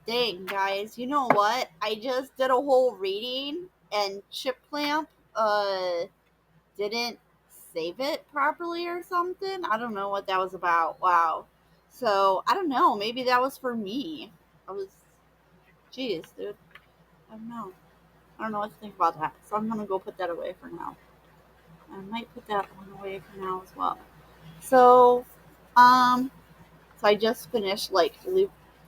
Dang, guys, you know what? I just did a whole reading and Clipchamp didn't save it properly or something. I don't know what that was about. Wow. So, I don't know. Maybe that was for me. I was, jeez, dude. I don't know. I don't know what to think about that. So, I'm going to go put that away for now. I might put that one away for now as well. So, um, So I just finished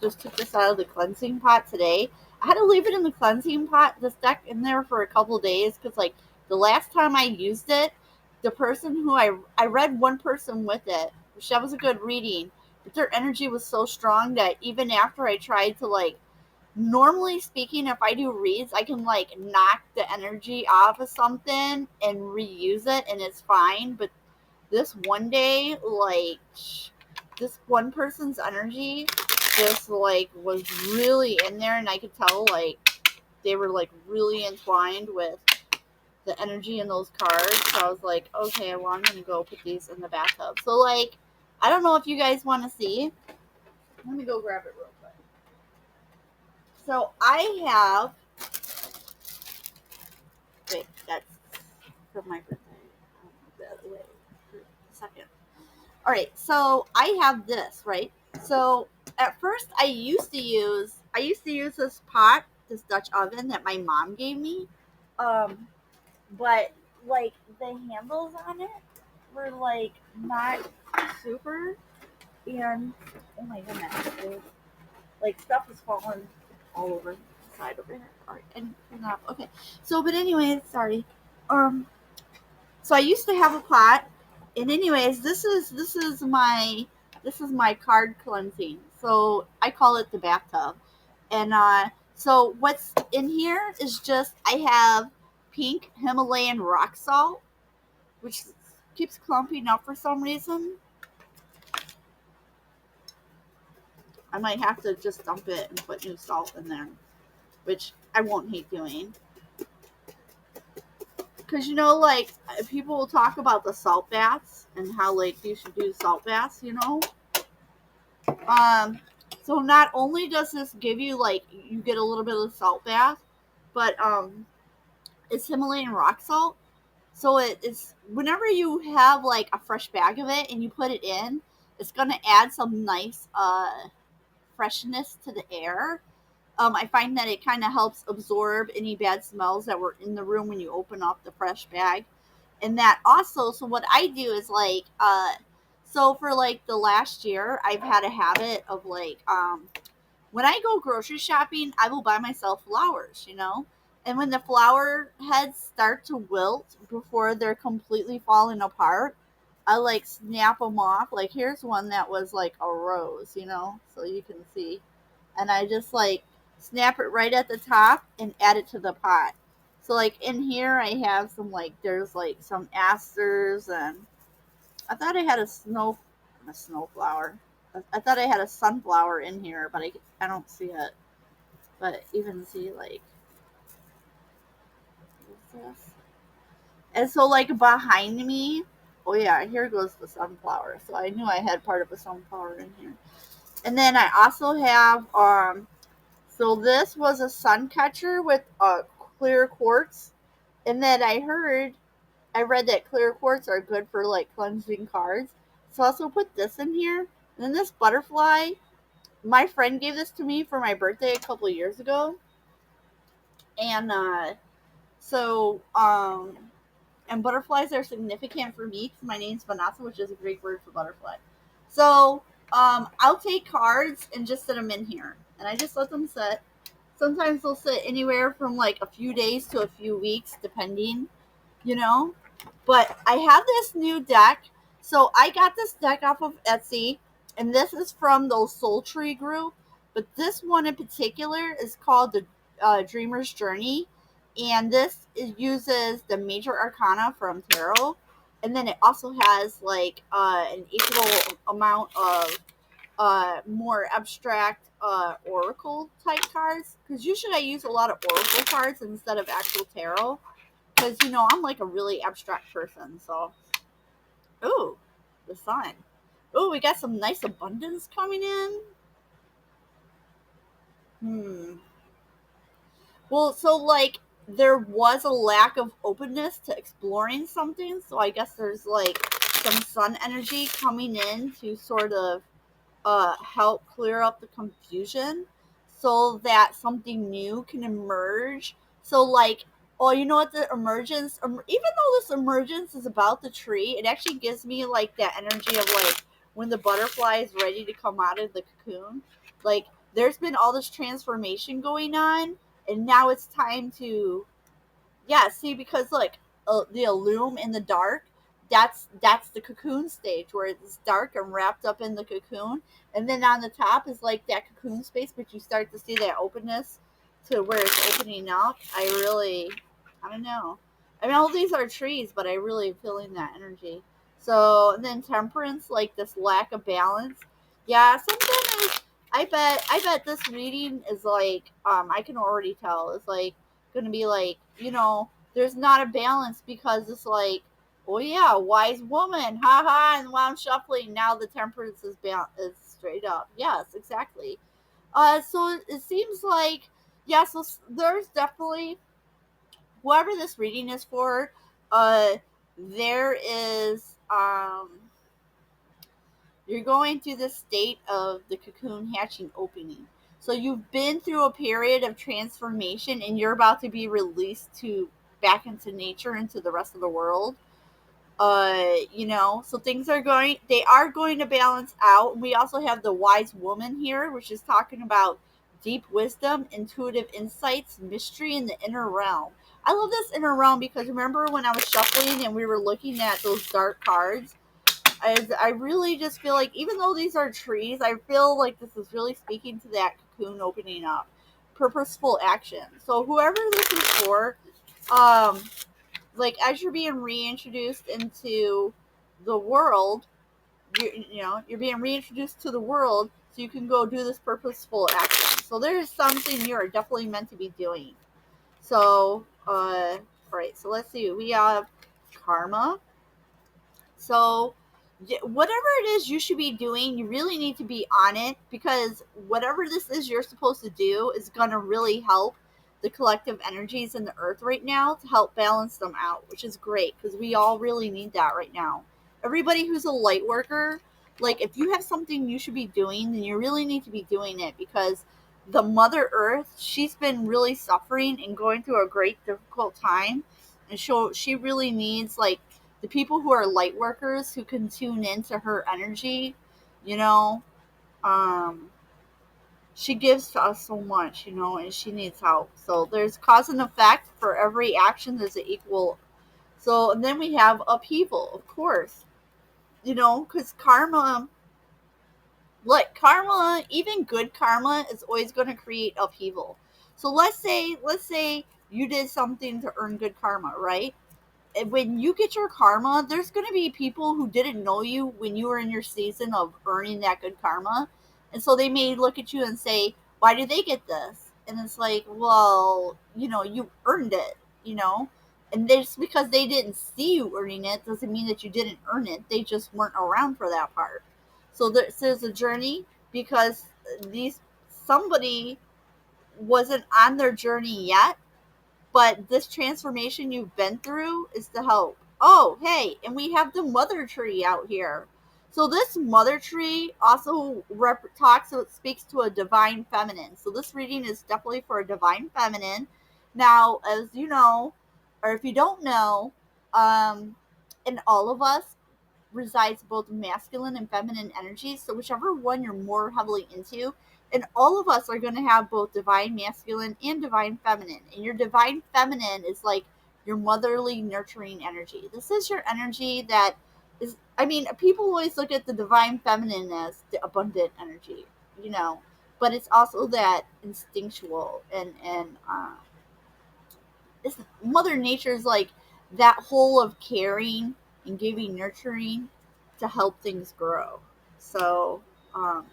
just took this out of the cleansing pot today. I had to leave it in the cleansing pot, this deck in there for a couple of days because like the last time I used it, the person who I read one person with it, which that was a good reading, but their energy was so strong that even after I tried to normally speaking, if I do reads, I can knock the energy off of something and reuse it and it's fine. But this one day, this one person's energy just was really in there, and I could tell they were really entwined with the energy in those cards. So I was like, okay, well, I'm gonna go put these in the bathtub. So I don't know if you guys want to see. Let me go grab it real quick. So I have. Wait, that's for my birthday. I'll move that away for a second. All right, so I have this, right? So at first I used to use this pot, this Dutch oven that my mom gave me. Um, but the handles on it were not super, and oh my goodness, dude. Stuff is falling all over the side over here. All right, and up. Okay. So but anyways, sorry. Um so I used to have a pot, and anyways, this is my card cleansing. So I call it the bathtub, and so what's in here is just I have pink Himalayan rock salt, which keeps clumping up for some reason. I might have to just dump it and put new salt in there, which I won't hate doing. Because people will talk about the salt baths and how you should do salt baths, Um, so not only does this give you you get a little bit of salt bath, but it's Himalayan rock salt. So it's whenever you have a fresh bag of it and you put it in, it's gonna add some nice freshness to the air. I find that it kind of helps absorb any bad smells that were in the room when you open up the fresh bag. And that also, so what I do is so for the last year, I've had a habit of when I go grocery shopping, I will buy myself flowers. And when the flower heads start to wilt before they're completely falling apart, I snap them off. Here's one that was a rose, so you can see. And I just snap it right at the top and add it to the pot. So in here I have there's some asters, and I thought I had a snowflower. I thought I had a sunflower in here, but I don't see it. But even see what's this? And so behind me, oh yeah, here goes the sunflower. So I knew I had part of a sunflower in here. And then I also have so this was a sun catcher with clear quartz. And then I read that clear quartz are good for cleansing cards. So I also put this in here. And then this butterfly, my friend gave this to me for my birthday a couple of years ago. And so and butterflies are significant for me because my name's Vanessa, which is a Greek word for butterfly. So I'll take cards and just sit them in here, and I just let them sit. Sometimes they'll sit anywhere from a few days to a few weeks, depending, you know. But I have this new deck. So I got this deck off of Etsy, and this is from the Soul Tree group. But this one in particular is called the Dreamer's Journey, and uses the major arcana from tarot, and then it also has an equal amount of more abstract oracle type cards. Because usually I use a lot of oracle cards instead of actual tarot. Because I'm a really abstract person. So, ooh, the sun. Ooh, we got some nice abundance coming in. Hmm. Well, so like there was a lack of openness to exploring something, so I guess there's like some sun energy coming in to sort of help clear up the confusion so that something new can emerge. So, like, oh, you know what? The emergence, even though this emergence is about the tree, it actually gives me like that energy of like when the butterfly is ready to come out of the cocoon. Like, there's been all this transformation going on, and now it's time to yeah, see, because like the illume in the dark, that's the cocoon stage where it's dark and wrapped up in the cocoon, and then on the top is like that cocoon space, but you start to see that openness to where it's opening up. I don't know. I mean, all these are trees, but I really feeling that energy. So, and then temperance, like this lack of balance. Yeah, something is. I bet this reading is like I can already tell it's like going to be like, there's not a balance because it's like, oh yeah, wise woman, haha, and while I'm shuffling, now the temperance is straight up. Yes, exactly. So it seems like, yeah, so there's definitely, whoever this reading is for, uh, there is, you're going through the state of the cocoon hatching opening. So you've been through a period of transformation and you're about to be released to back into nature, into the rest of the world. So things are going to balance out. We also have the wise woman here, which is talking about deep wisdom, intuitive insights, mystery in the inner realm. I love this inner realm because remember when I was shuffling and we were looking at those dark cards, I really just feel like even though these are trees, I feel like this is really speaking to that cocoon opening up, purposeful action. So whoever this is for, um, like as you're being reintroduced into the world, you're being reintroduced to the world, so you can go do this purposeful action. So there's something you're definitely meant to be doing. So, all right. So let's see. We have karma. So, whatever it is you should be doing, you really need to be on it because whatever this is you're supposed to do is going to really help the collective energies in the earth right now to help balance them out, which is great because we all really need that right now. Everybody who's a light worker, like if you have something you should be doing, then you really need to be doing it because the Mother Earth, she's been really suffering and going through a great difficult time. And she really needs like the people who are light workers who can tune into her energy, you know, um, she gives to us so much, and she needs help. So there's cause and effect for every action. There's an equal. So and then we have upheaval, of course, because karma, like karma, even good karma is always going to create upheaval. So let's say you did something to earn good karma, right? When you get your karma, there's going to be people who didn't know you when you were in your season of earning that good karma. And so they may look at you and say, why do they get this? And it's like, well, you earned it, you know? And just because they didn't see you earning it doesn't mean that you didn't earn it. They just weren't around for that part. So there's a journey because these somebody wasn't on their journey yet, but this transformation you've been through is to help. Oh, hey, and we have the mother tree out here. So this mother tree also speaks to a divine feminine. So this reading is definitely for a divine feminine. Now, as you know, or if you don't know, in all of us resides both masculine and feminine energies. So whichever one you're more heavily into, and all of us are going to have both divine masculine and divine feminine. And your divine feminine is like your motherly nurturing energy. This is your energy that is, I mean, people always look at the divine feminine as the abundant energy, you know, but it's also that instinctual and this mother nature is like that whole of caring and giving nurturing to help things grow. So um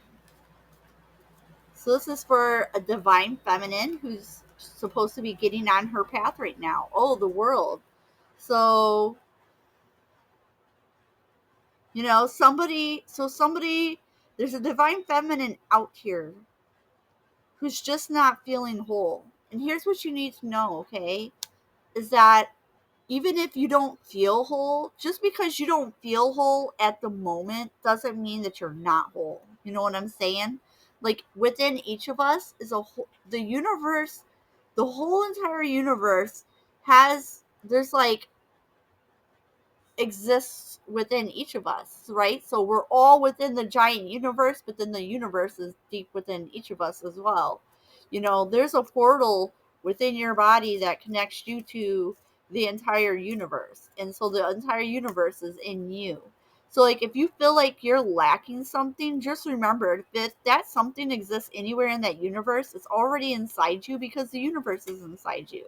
so this is for a divine feminine who's supposed to be getting on her path right now. Oh, the world. So somebody there's a divine feminine out here who's just not feeling whole. And here's what you need to know, okay? Is that even if you don't feel whole, just because you don't feel whole at the moment doesn't mean that you're not whole. You know what I'm saying? Like within each of us is a whole, the universe, the whole entire universe there's like exists within each of us, right? So we're all within the giant universe, but then the universe is deep within each of us as well. You know, there's a portal within your body that connects you to the entire universe. And so the entire universe is in you. So like if you feel like you're lacking something, just remember if that something exists anywhere in that universe, it's already inside you because the universe is inside you.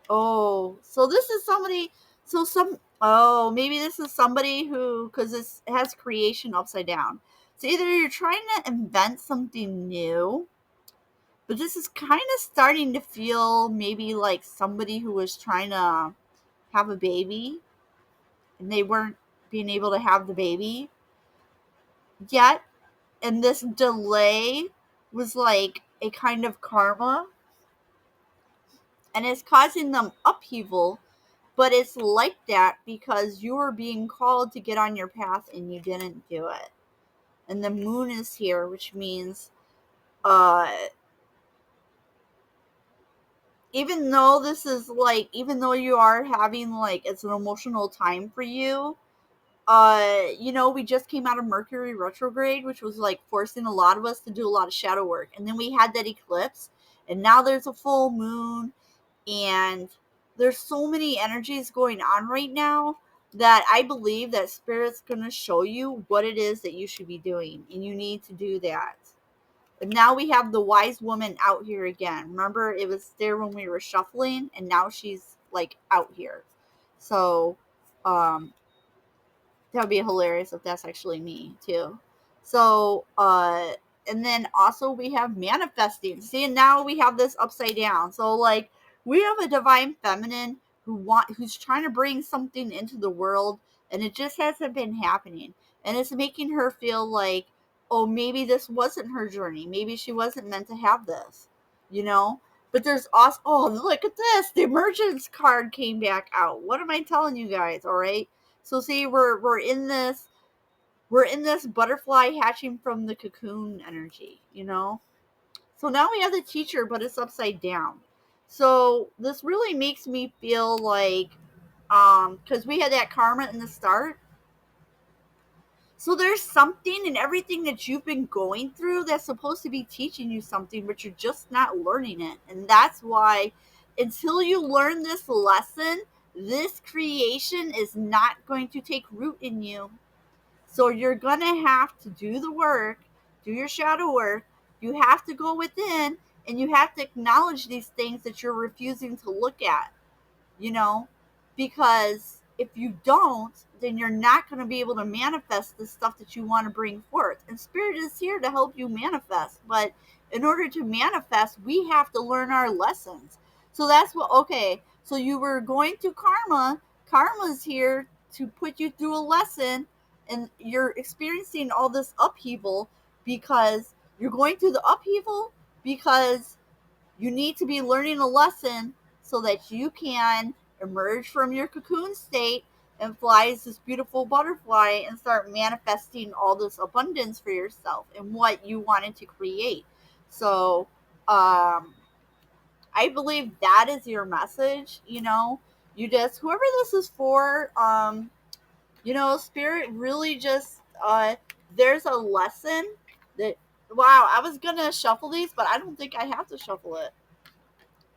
Oh, so this is somebody. So some. Oh, maybe this is somebody who, because this has creation upside down. So either you're trying to invent something new, but this is kind of starting to feel maybe like somebody who was trying to have a baby and they weren't being able to have the baby yet, and this delay was like a kind of karma, and it's causing them upheaval. But it's like that because you were being called to get on your path and you didn't do it. And the moon is here, which means uh even though this is like even though you are having like it's an emotional time for you, you know, we just came out of Mercury retrograde, which was like forcing a lot of us to do a lot of shadow work. And then we had that eclipse, and now there's a full moon, and there's so many energies going on right now that I believe that spirit's going to show you what it is that you should be doing, and you need to do that. And now we have the wise woman out here again. Remember, it was there when we were shuffling, and now she's like out here. So um that would be hilarious if that's actually me too. So, and then also we have manifesting. See, and now we have this upside down. So, like, we have a divine feminine who's trying to bring something into the world, and it just hasn't been happening, and it's making her feel like, oh, maybe this wasn't her journey. Maybe she wasn't meant to have this, you know. But there's also, oh, look at this. The emergence card came back out. What am I telling you guys? All right. So see, we're in this butterfly hatching from the cocoon energy, you know? So now we have the teacher, but it's upside down. So this really makes me feel like because we had that karma in the start. So there's something in everything that you've been going through that's supposed to be teaching you something, but you're just not learning it. And that's why until you learn this lesson, this creation is not going to take root in you. So you're going to have to do the work, do your shadow work. You have to go within and you have to acknowledge these things that you're refusing to look at, you know, because if you don't, then you're not going to be able to manifest the stuff that you want to bring forth. And spirit is here to help you manifest. But in order to manifest, we have to learn our lessons. So that's what, okay. So you were going through karma. Karma's here to put you through a lesson, and you're experiencing all this upheaval because you're going through the upheaval because you need to be learning a lesson so that you can emerge from your cocoon state and fly as this beautiful butterfly and start manifesting all this abundance for yourself and what you wanted to create. So, I believe that is your message, you know. You just, whoever this is for, you know, spirit really just, there's a lesson that, wow, I was gonna shuffle these, but I don't think I have to shuffle it.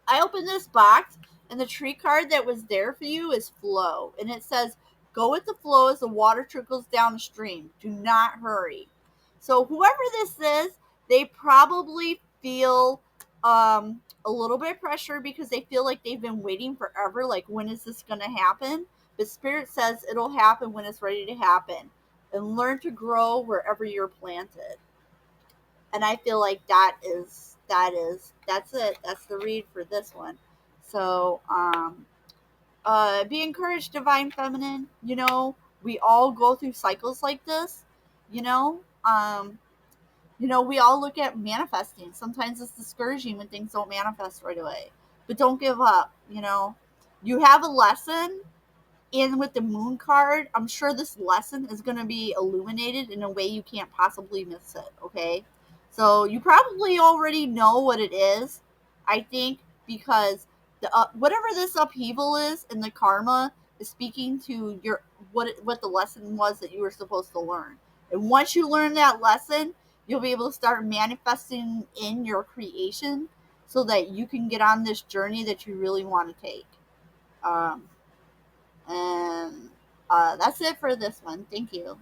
I opened this box, and the tree card that was there for you is flow. And it says, go with the flow as the water trickles down the stream. Do not hurry. So, whoever this is, they probably feel a little bit of pressure because they feel like they've been waiting forever. Like, when is this going to happen? But Spirit says it'll happen when it's ready to happen. And learn to grow wherever you're planted. And I feel like that's it. That's the read for this one. So be encouraged, divine feminine. You know, we all go through cycles like this, you know. We all look at manifesting. Sometimes it's discouraging when things don't manifest right away. But don't give up. You have a lesson, and with the moon card, I'm sure this lesson is going to be illuminated in a way you can't possibly miss it, okay? So you probably already know what it is, I think, because whatever this upheaval is in the karma is speaking to your what the lesson was that you were supposed to learn. And once you learn that lesson, you'll be able to start manifesting in your creation so that you can get on this journey that you really want to take. Um, and that's it for this one. Thank you.